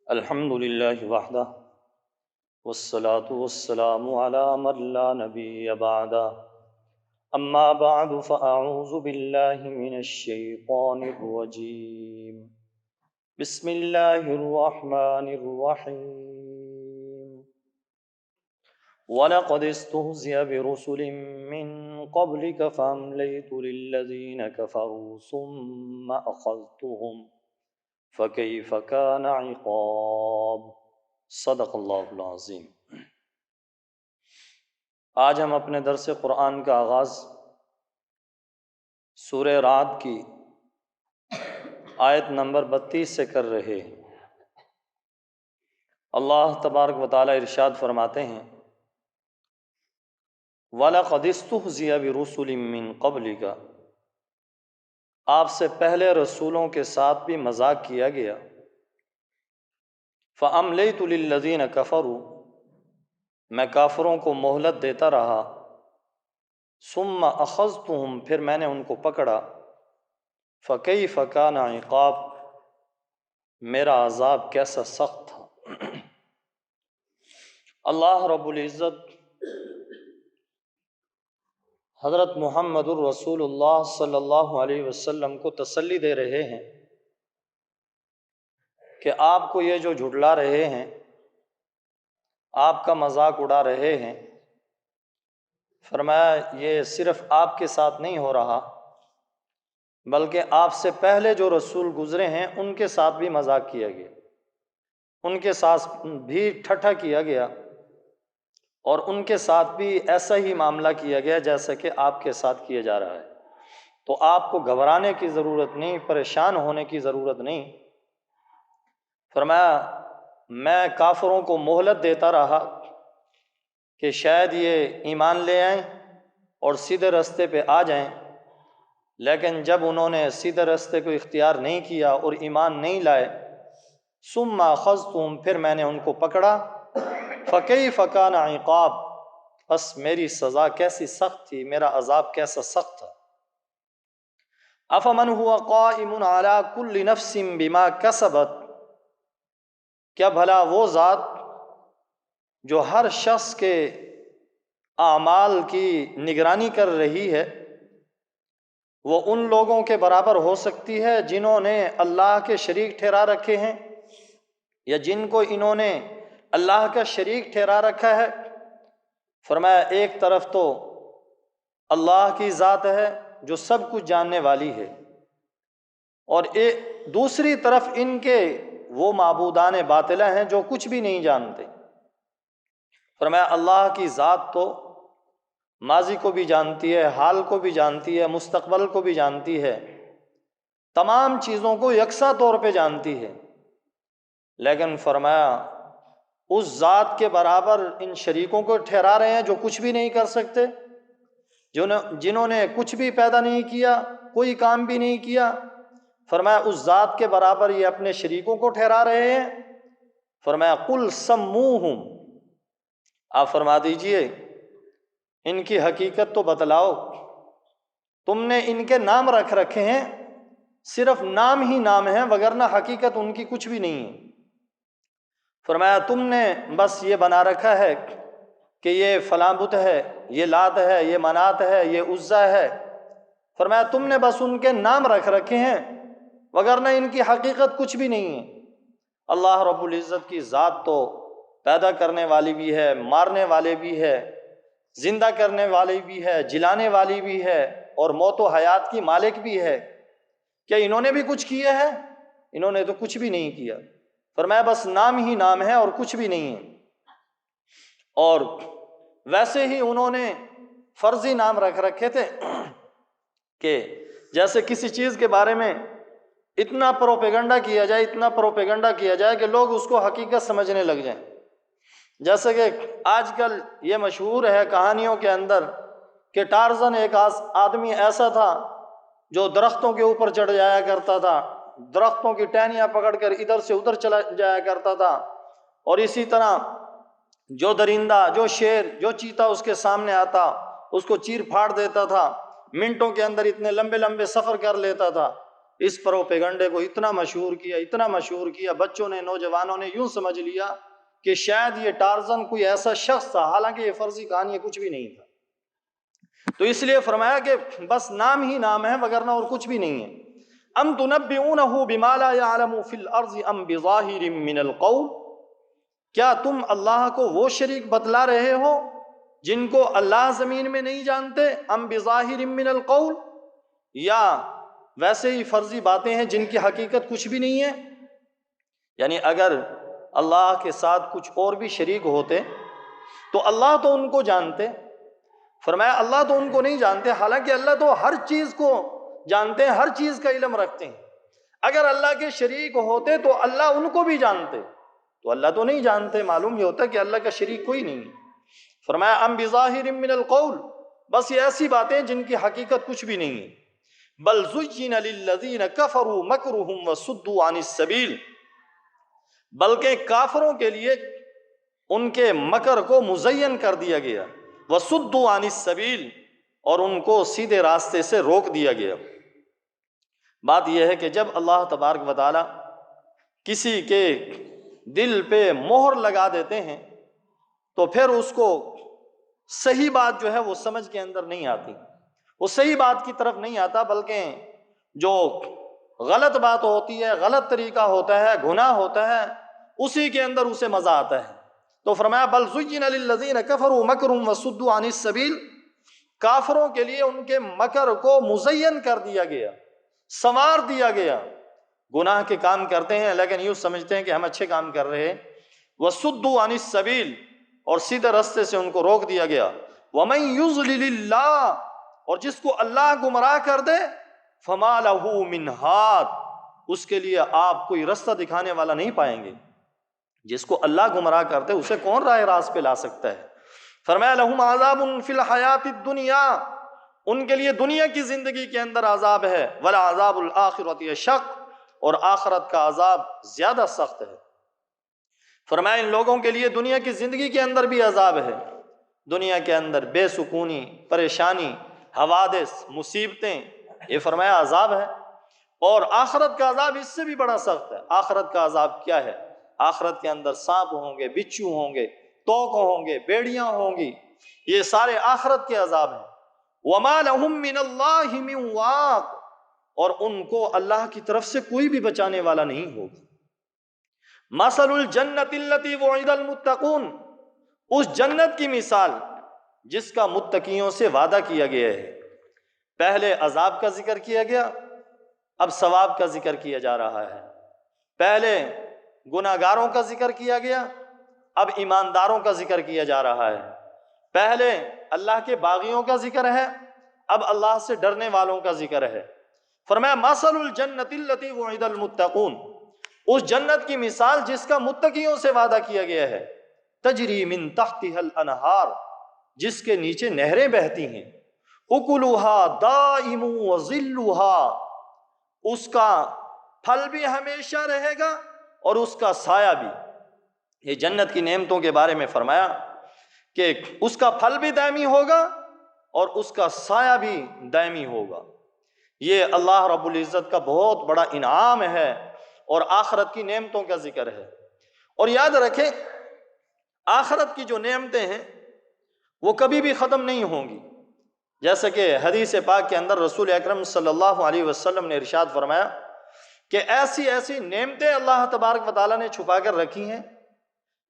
الحمد للہ وحدہ والصلاة والسلام علی من لا نبی بعدہ اما بعد فاعوذ باللہ من الشیطان الرجیم بسم اللہ الرحمن الرحیم وَلَقَدِ اسْتُهْزِئَ بِرُسُلٍ مِّن قَبْلِكَ فَأَمْلَيْتُ لِلَّذِينَ كَفَرُوا ثُمَّ أَخَذْتُهُمْ فَكَيْفَ كَانَ عِقَابِ۔ صدق اللہ العظیم۔ آج ہم اپنے درس قرآن کا آغاز سورہ رعد کی آیت نمبر 32 سے کر رہے ہیں۔ اللہ تبارک و تعالی ارشاد فرماتے ہیں وَلَقَدِ اسْتُهْزِئَ بِرُسُلٍ مِّن قَبْلِكَ، آپ سے پہلے رسولوں کے ساتھ بھی مذاق کیا گیا۔ فَأَمْلَيْتُ لِلَّذِينَ كَفَرُوا، میں کافروں کو مہلت دیتا رہا۔ ثُمَّ أَخَذْتُهُمْ، پھر میں نے ان کو پکڑا۔ فَكَيْفَ كَانَ عِقَابِ، میرا عذاب کیسا سخت تھا۔ اللہ رب العزت حضرت محمد الرسول اللہ صلی اللہ علیہ وسلم کو تسلی دے رہے ہیں کہ آپ کو یہ جو جھٹلا رہے ہیں، آپ کا مذاق اڑا رہے ہیں، فرمایا یہ صرف آپ کے ساتھ نہیں ہو رہا بلکہ آپ سے پہلے جو رسول گزرے ہیں ان کے ساتھ بھی مذاق کیا گیا، ان کے ساتھ بھی ٹھٹھا کیا گیا، اور ان کے ساتھ بھی ایسا ہی معاملہ کیا گیا جیسا کہ آپ کے ساتھ کیا جا رہا ہے۔ تو آپ کو گھبرانے کی ضرورت نہیں، پریشان ہونے کی ضرورت نہیں۔ فرمایا میں کافروں کو مہلت دیتا رہا کہ شاید یہ ایمان لے آئیں اور سیدھے راستے پہ آ جائیں، لیکن جب انہوں نے سیدھے راستے کو اختیار نہیں کیا اور ایمان نہیں لائے، ثم اخذتهم، پھر میں نے ان کو پکڑا۔ فکیف کان عقاب، بس میری سزا کیسی سخت تھی، میرا عذاب کیسا سخت تھا۔ افمن هو قائم علی کل نفس بما کسبت، کیا بھلا وہ ذات جو ہر شخص کے اعمال کی نگرانی کر رہی ہے، وہ ان لوگوں کے برابر ہو سکتی ہے جنہوں نے اللہ کے شریک ٹھہرا رکھے ہیں، یا جن کو انہوں نے اللہ کا شریک ٹھہرا رکھا ہے؟ فرمایا ایک طرف تو اللہ کی ذات ہے جو سب کچھ جاننے والی ہے، اور دوسری طرف ان کے وہ معبودان باطلہ ہیں جو کچھ بھی نہیں جانتے۔ فرمایا اللہ کی ذات تو ماضی کو بھی جانتی ہے، حال کو بھی جانتی ہے، مستقبل کو بھی جانتی ہے، تمام چیزوں کو یکساں طور پہ جانتی ہے، لیکن فرمایا اس ذات کے برابر ان شریکوں کو ٹھہرا رہے ہیں جو کچھ بھی نہیں کر سکتے، جنہوں نے کچھ بھی پیدا نہیں کیا، کوئی کام بھی نہیں کیا۔ فرمایا اس ذات کے برابر یہ اپنے شریکوں کو ٹھہرا رہے ہیں۔ فرمایا قل سموہم، آپ فرما دیجئے ان کی حقیقت تو بتلاؤ، تم نے ان کے نام رکھ رکھے ہیں، صرف نام ہی نام ہیں وگرنہ حقیقت ان کی کچھ بھی نہیں ہے۔ فرمایا تم نے بس یہ بنا رکھا ہے کہ یہ فلاں بت ہے، یہ لات ہے، یہ منات ہے، یہ عزا ہے۔ فرمایا تم نے بس ان کے نام رکھ رکھے ہیں وگرنہ ان کی حقیقت کچھ بھی نہیں ہے۔ اللہ رب العزت کی ذات تو پیدا کرنے والی بھی ہے، مارنے والے بھی ہے، زندہ کرنے والی بھی ہے، جلانے والی بھی ہے، اور موت و حیات کی مالک بھی ہے۔ کیا انہوں نے بھی کچھ کیا ہے؟ انہوں نے تو کچھ بھی نہیں کیا۔ فرمایا بس نام ہی نام ہے اور کچھ بھی نہیں ہے۔ اور ویسے ہی انہوں نے فرضی نام رکھ رکھے تھے کہ جیسے کسی چیز کے بارے میں اتنا پروپیگنڈا کیا جائے، اتنا پروپیگنڈا کیا جائے کہ لوگ اس کو حقیقت سمجھنے لگ جائیں۔ جیسے کہ آج کل یہ مشہور ہے کہانیوں کے اندر کہ ٹارزن ایک آدمی ایسا تھا جو درختوں کے اوپر چڑھ جایا کرتا تھا، درختوں کی ٹہنیاں پکڑ کر ادھر سے ادھر چلا جایا کرتا تھا، اور اسی طرح جو درندہ، جو شیر، جو چیتا اس کے سامنے آتا اس کو چیر پھاڑ دیتا تھا، منٹوں کے اندر اتنے لمبے لمبے سفر کر لیتا تھا۔ اس پروپیگنڈے کو اتنا مشہور کیا، بچوں نے، نوجوانوں نے یوں سمجھ لیا کہ شاید یہ ٹارزن کوئی ایسا شخص تھا، حالانکہ یہ فرضی کہانی ہے، کچھ بھی نہیں تھا۔ تو اس لیے فرمایا کہ بس نام ہی نام ہے، وگرنہ اور کچھ بھی نہیں ہے۔ ام تنبئونہ بما لا یعلم فی الارض ام بظاہر من القول، کیا تم اللہ کو وہ شریک بتلا رہے ہو جن کو اللہ زمین میں نہیں جانتے، ام بظاہر من القول، یا ویسے ہی فرضی باتیں ہیں جن کی حقیقت کچھ بھی نہیں ہے؟ یعنی اگر اللہ کے ساتھ کچھ اور بھی شریک ہوتے تو اللہ تو ان کو جانتے۔ فرمایا اللہ تو ان کو نہیں جانتے، حالانکہ اللہ تو ہر چیز کو جانتے ہیں، ہر چیز کا علم رکھتے ہیں۔ اگر اللہ کے شریک ہوتے تو اللہ ان کو بھی جانتے، تو اللہ تو نہیں جانتے، معلوم یہ ہوتا کہ اللہ کا شریک کوئی نہیں ہے۔ فرمایا ام بظاہر من القول، بس یہ ایسی باتیں جن کی حقیقت کچھ بھی نہیں ہے۔ بل زین للذین کفروا مکرهم وصدوا عن السبیل، بلکہ کافروں کے لیے ان کے مکر کو مزین کر دیا گیا، وصدوا عن السبیل، اور ان کو سیدھے راستے سے روک دیا گیا۔ بات یہ ہے کہ جب اللہ تبارک و تعالی کسی کے دل پہ مہر لگا دیتے ہیں تو پھر اس کو صحیح بات جو ہے وہ سمجھ کے اندر نہیں آتی، وہ صحیح بات کی طرف نہیں آتا، بلکہ جو غلط بات ہوتی ہے، غلط طریقہ ہوتا ہے، گناہ ہوتا ہے، اسی کے اندر اسے مزہ آتا ہے۔ تو فرمایا بل زین للذین کفروا مکرهم وصدوا عن السبیل، کافروں کے لیے ان کے مکر کو مزین کر دیا گیا، سنوار دیا گیا۔ گناہ کے کام کرتے ہیں لیکن یوں سمجھتے ہیں کہ ہم اچھے کام کر رہے ہیں۔ وصدوا عن السبیل، اور سیدھے راستے سے ان کو روک دیا گیا۔ ومن یضلل اللہ، اور جس کو اللہ گمراہ کر دے، فما لہ من ہاد، اس کے لیے آپ کوئی رستہ دکھانے والا نہیں پائیں گے۔ جس کو اللہ گمراہ کرتے اسے کون راہ راست پہ لا سکتا ہے؟ فرمایا لہم عذاب فی الحیات الدنیا، ان کے لیے دنیا کی زندگی کے اندر عذاب ہے، ولعذاب الآخرۃ اشق، اور آخرت کا عذاب زیادہ سخت ہے۔ فرمایا ان لوگوں کے لیے دنیا کی زندگی کے اندر بھی عذاب ہے، دنیا کے اندر بے سکونی، پریشانی، حوادث، مصیبتیں، یہ فرمایا عذاب ہے، اور آخرت کا عذاب اس سے بھی بڑا سخت ہے۔ آخرت کا عذاب کیا ہے؟ آخرت کے اندر سانپ ہوں گے، بچھو ہوں گے، توق ہوں گے، بیڑیاں ہوں گی، یہ سارے آخرت کے عذاب ہیں۔ وَمَا لَهُم مِّنَ اللَّهِ مِن وَاقٍ، اور ان کو اللہ کی طرف سے کوئی بھی بچانے والا نہیں ہوگا۔ مَثَلُ الْجَنَّةِ الَّتِي وُعِدَ الْمُتَّقُونَ، اس جنت کی مثال جس کا متقیوں سے وعدہ کیا گیا ہے۔ پہلے عذاب کا ذکر کیا گیا، اب ثواب کا ذکر کیا جا رہا ہے۔ پہلے گناہگاروں کا ذکر کیا گیا، اب ایمانداروں کا ذکر کیا جا رہا ہے۔ پہلے اللہ کے باغیوں کا ذکر ہے، اب اللہ سے ڈرنے والوں کا ذکر ہے۔ فرمایا مثل الجنت التی وعد المتقون، اس جنت کی مثال جس کا متقیوں سے وعدہ کیا گیا ہے۔ تجری من تحتها الانہار، جس کے نیچے نہریں بہتی ہیں۔ اکلها دائم وظلها، اس کا پھل بھی ہمیشہ رہے گا اور اس کا سایہ بھی۔ یہ جنت کی نعمتوں کے بارے میں فرمایا کہ اس کا پھل بھی دائمی ہوگا اور اس کا سایہ بھی دائمی ہوگا۔ یہ اللہ رب العزت کا بہت بڑا انعام ہے اور آخرت کی نعمتوں کا ذکر ہے۔ اور یاد رکھیں آخرت کی جو نعمتیں ہیں وہ کبھی بھی ختم نہیں ہوں گی، جیسا کہ حدیث پاک کے اندر رسول اکرم صلی اللہ علیہ وسلم نے ارشاد فرمایا کہ ایسی ایسی نعمتیں اللہ تبارک و تعالیٰ نے چھپا کر رکھی ہیں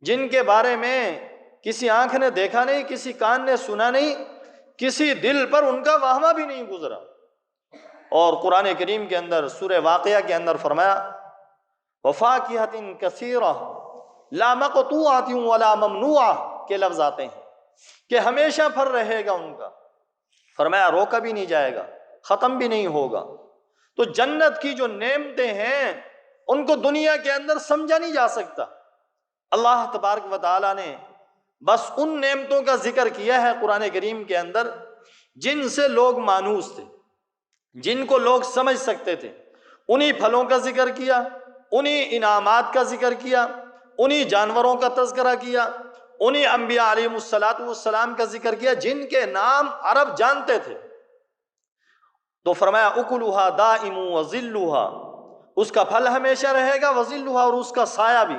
جن کے بارے میں کسی آنکھ نے دیکھا نہیں، کسی کان نے سنا نہیں، کسی دل پر ان کا واہمہ بھی نہیں گزرا۔ اور قرآن کریم کے اندر سورہ واقعہ کے اندر فرمایا وَفَاكِهَةٍ كَثِيرَةٍ لَا مَقْطُوعَةٍ وَلَا مَمْنُوعَةٍ کے لفظ آتے ہیں کہ ہمیشہ پھل رہے گا ان کا، فرمایا روکا بھی نہیں جائے گا، ختم بھی نہیں ہوگا۔ تو جنت کی جو نعمتیں ہیں ان کو دنیا کے اندر سمجھا نہیں جا سکتا۔ اللہ تبارک و تعالیٰ نے بس ان نعمتوں کا ذکر کیا ہے قرآن کریم کے اندر جن سے لوگ مانوس تھے، جن کو لوگ سمجھ سکتے تھے، انہی پھلوں کا ذکر کیا، انہی انعامات کا ذکر کیا، انہی جانوروں کا تذکرہ کیا، انہی انبیاء علیہ الصلوۃ والسلام کا ذکر کیا جن کے نام عرب جانتے تھے۔ تو فرمایا اکلھا دائم وظلھا، اس کا پھل ہمیشہ رہے گا، وظلھا، اور اس کا سایہ بھی۔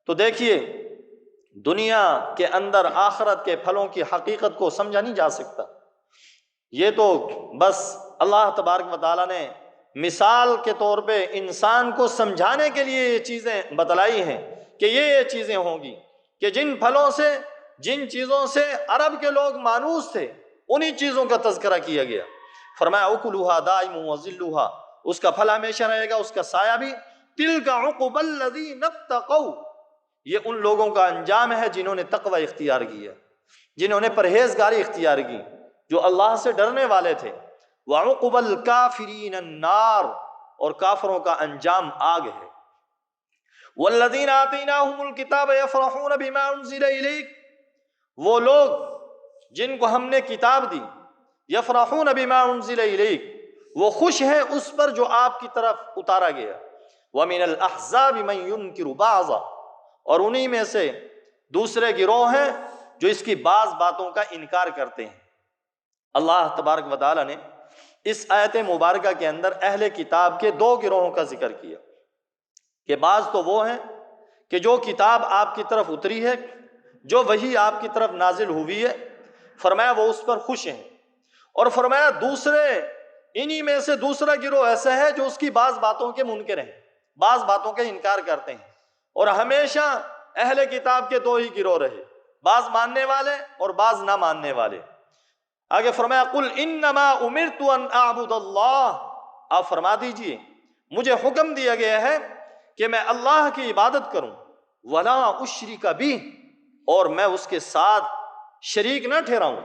تو دیکھیے دنیا کے اندر آخرت کے پھلوں کی حقیقت کو سمجھا نہیں جا سکتا، یہ تو بس اللہ تبارک و تعالیٰ نے مثال کے طور پہ انسان کو سمجھانے کے لیے یہ چیزیں بتلائی ہیں کہ یہ چیزیں ہوں گی، کہ جن پھلوں سے، جن چیزوں سے عرب کے لوگ مانوس تھے، انہی چیزوں کا تذکرہ کیا گیا۔ فرمایا اکلھا دائم وظلھا، اس کا پھل ہمیشہ رہے گا، اس کا سایہ بھی۔ تلک عقبی الذین اتقوا، یہ ان لوگوں کا انجام ہے جنہوں نے تقوی اختیار کیا، جنہوں نے پرہیزگاری اختیار کی، جو اللہ سے ڈرنے والے تھے۔ وعقبی الکافرین النار، اور کافروں کا انجام آگ ہے۔ والذین آتیناہم الکتاب یفرحون بما انزل الیک، وہ لوگ جن کو ہم نے کتاب دی، یفرحون بما انزل الیک، وہ خوش ہیں اس پر جو آپ کی طرف اتارا گیا۔ ومن الاحزاب من ینکر بعضا، اور انہی میں سے دوسرے گروہ ہیں جو اس کی بعض باتوں کا انکار کرتے ہیں۔ اللہ تبارک و تعالیٰ نے اس آیت مبارکہ کے اندر اہل کتاب کے دو گروہوں کا ذکر کیا، کہ بعض تو وہ ہیں کہ جو کتاب آپ کی طرف اتری ہے، جو وحی آپ کی طرف نازل ہوئی ہے، فرمایا وہ اس پر خوش ہیں، اور فرمایا دوسرے انہی میں سے دوسرا گروہ ایسا ہے جو اس کی بعض باتوں کے منکر ہیں، بعض باتوں کا انکار کرتے ہیں۔ اور ہمیشہ اہل کتاب کے دو ہی گروہ رہے، بعض ماننے والے اور بعض نہ ماننے والے۔ آگے فرمایا قل انما امرت ان اعبد اللہ، آپ فرما دیجئے مجھے حکم دیا گیا ہے کہ میں اللہ کی عبادت کروں، ولا اشرک بہ، اور میں اس کے ساتھ شریک نہ ٹھہراؤں،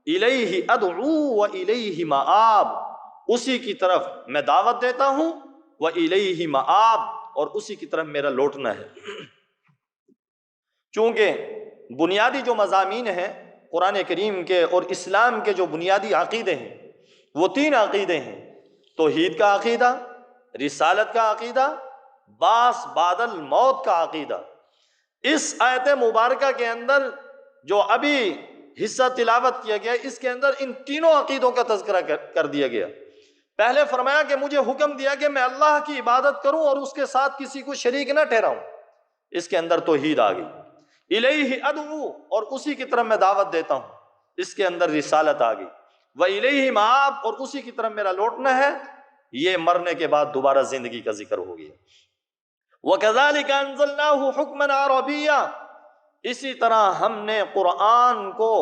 الیہ ادعو و الیہ مآب، اسی کی طرف میں دعوت دیتا ہوں، و الیہ مآب، اور اسی کی طرف میرا لوٹنا ہے۔ چونکہ بنیادی جو مضامین ہیں قرآن کریم کے اور اسلام کے جو بنیادی عقیدے ہیں وہ تین عقیدے ہیں: توحید کا عقیدہ، رسالت کا عقیدہ، بعث بعد الموت کا عقیدہ۔ اس آیت مبارکہ کے اندر جو ابھی حصہ تلاوت کیا گیا، اس کے اندر ان تینوں عقیدوں کا تذکرہ کر دیا گیا۔ پہلے فرمایا کہ مجھے حکم دیا کہ میں اللہ کی عبادت کروں اور اس کے ساتھ کسی کو شریک نہ ٹھہراؤں، اس کے اندر توحید آ گئی۔ الیہ ادعو، اور اسی کی طرف میں دعوت دیتا ہوں، اس کے اندر رسالت آ گئی۔ وَإِلَيْهِ مَآبٌ، اور اسی کی طرف میرا لوٹنا ہے، یہ مرنے کے بعد دوبارہ زندگی کا ذکر ہو گیا۔ وَكَذَلِكَ أَنزَلْنَاهُ حُكْمًا عَرَبِيًّا، اسی طرح ہم نے قرآن کو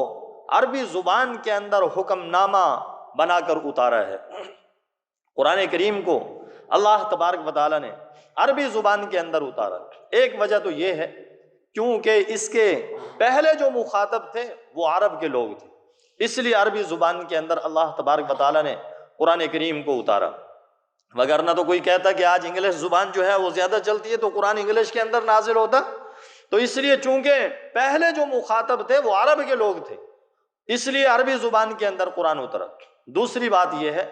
عربی زبان کے اندر حکم نامہ بنا کر اتارا ہے۔ قرآن کریم کو اللہ تبارک و تعالیٰ نے عربی زبان کے اندر اتارا۔ ایک وجہ تو یہ ہے کیونکہ اس کے پہلے جو مخاطب تھے وہ عرب کے لوگ تھے، اس لیے عربی زبان کے اندر اللہ تبارک و تعالیٰ نے قرآن کریم کو اتارا۔ وگرنہ تو کوئی کہتا کہ آج انگلش زبان جو ہے وہ زیادہ چلتی ہے تو قرآن انگلش کے اندر نازل ہوتا، تو اس لیے چونکہ پہلے جو مخاطب تھے وہ عرب کے لوگ تھے، اس لیے عربی زبان کے اندر قرآن اترا۔ دوسری بات یہ ہے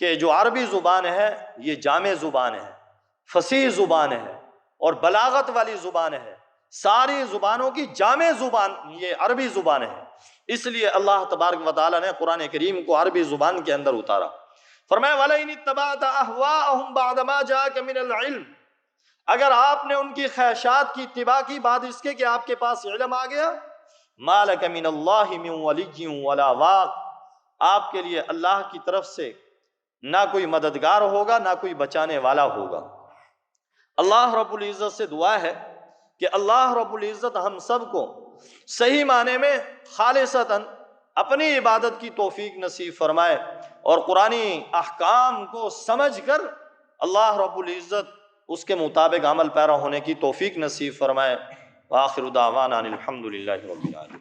کہ جو عربی زبان ہے یہ جامع زبان ہے، فصیح زبان ہے اور بلاغت والی زبان ہے، ساری زبانوں کی جامع زبان یہ عربی زبان ہے، اس لیے اللہ تبارک و تعالیٰ نے قرآن کریم کو عربی زبان کے اندر اتارا۔ فرمایا وَلَئِنِ اتَّبَعْتَ أَهْوَاءَهُمْ بَعْدَ مَا جَاءَكَ مِنَ الْعِلْمِ، اگر آپ نے ان کی خواہشات کی اتباع کی بعد اس کے کہ آپ کے پاس علم آ گیا، مَا لَكَ مِنَ اللَّهِ مِن وَلِيٍّ وَلَا وَاقٍ، آپ کے لیے اللہ کی طرف سے نہ کوئی مددگار ہوگا نہ کوئی بچانے والا ہوگا۔ اللہ رب العزت سے دعا ہے کہ اللہ رب العزت ہم سب کو صحیح معنی میں خالصتاً اپنی عبادت کی توفیق نصیب فرمائے اور قرآنی احکام کو سمجھ کر اللہ رب العزت اس کے مطابق عمل پیرا ہونے کی توفیق نصیب فرمائے۔ وآخر دعوانا الحمدللہ رب العالمین،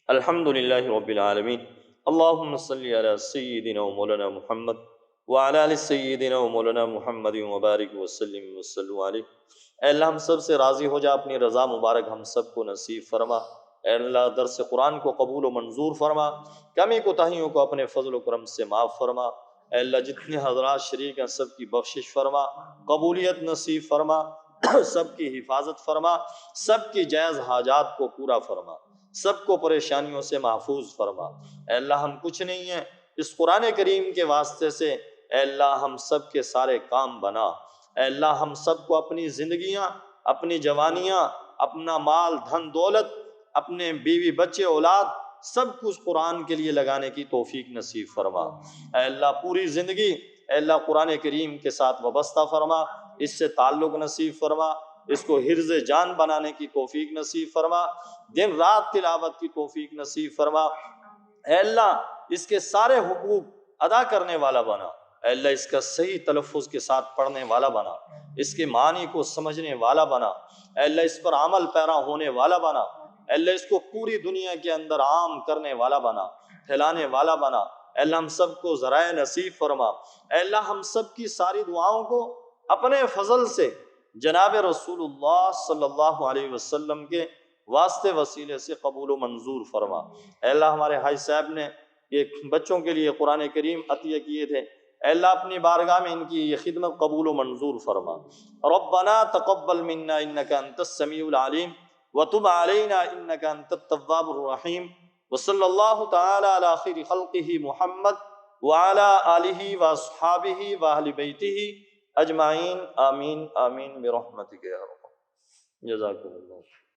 الحمدللہ رب العالمین۔ اللہم صلی علی سیدنا و مولانا محمد وعلی آل سیدنا و مولانا محمد وبارک وسلم وصلوا علیہ۔ اے اللہ ہم سب سے راضی ہو جا، اپنی رضا مبارک ہم سب کو نصیب فرما۔ اے اللہ درس قرآن کو قبول و منظور فرما، کمی کوتاہیوں کو اپنے فضل و کرم سے معاف فرما۔ اے اللہ جتنے حضرات شریک ہیں سب کی بخشش فرما، قبولیت نصیب فرما، سب کی حفاظت فرما، سب کی جائز حاجات کو پورا فرما، سب کو پریشانیوں سے محفوظ فرما۔ اے اللہ ہم کچھ نہیں ہیں، اس قرآن کریم کے واسطے سے اے اللہ ہم سب کے سارے کام بنا، اے اللہ ہم سب کو اپنی زندگیاں، اپنی جوانیاں، اپنا مال دھن دولت، اپنے بیوی بچے اولاد سب کچھ قرآن کے لیے لگانے کی توفیق نصیب فرما۔ اے اللہ پوری زندگی اے اللہ قرآن کریم کے ساتھ وابستہ فرما، اس سے تعلق نصیب فرما، اس کو حرز جان بنانے کی توفیق نصیب فرما، دن رات تلاوت کی توفیق نصیب فرما۔ اے اللہ اس کے سارے حقوق ادا کرنے والا بنا، اے اللہ اس کا صحیح تلفظ کے ساتھ پڑھنے والا بنا، اس کے معنی کو سمجھنے والا بنا، اے اللہ اس پر عمل پیرا ہونے والا بنا، اے اللہ اس کو پوری دنیا کے اندر عام کرنے والا بنا، پھیلانے والا بنا۔ اے اللہ ہم سب کو ذرائع نصیب فرما، اے اللہ ہم سب کی ساری دعاؤں کو اپنے فضل سے جناب رسول اللہ صلی اللہ علیہ وسلم کے واسطے وسیلے سے قبول و منظور فرما۔ اے اللہ ہمارے حاج صاحب نے یہ بچوں کے لیے قرآن کریم عطیہ کیے تھے، اے اللہ اپنی بارگاہ میں ان کی یہ خدمت قبول و منظور فرما۔ ربنا تقبل منا انک انت السمیع العلیم وتب علینا انک انت التواب الرحیم، وصلی اللہ تعالی علی خیر خلقہ محمد وعلی آلہ واصحابہ واہل بیتہ اجمعین، آمین آمین برحمتک یا رب۔ جزاکم اللہ۔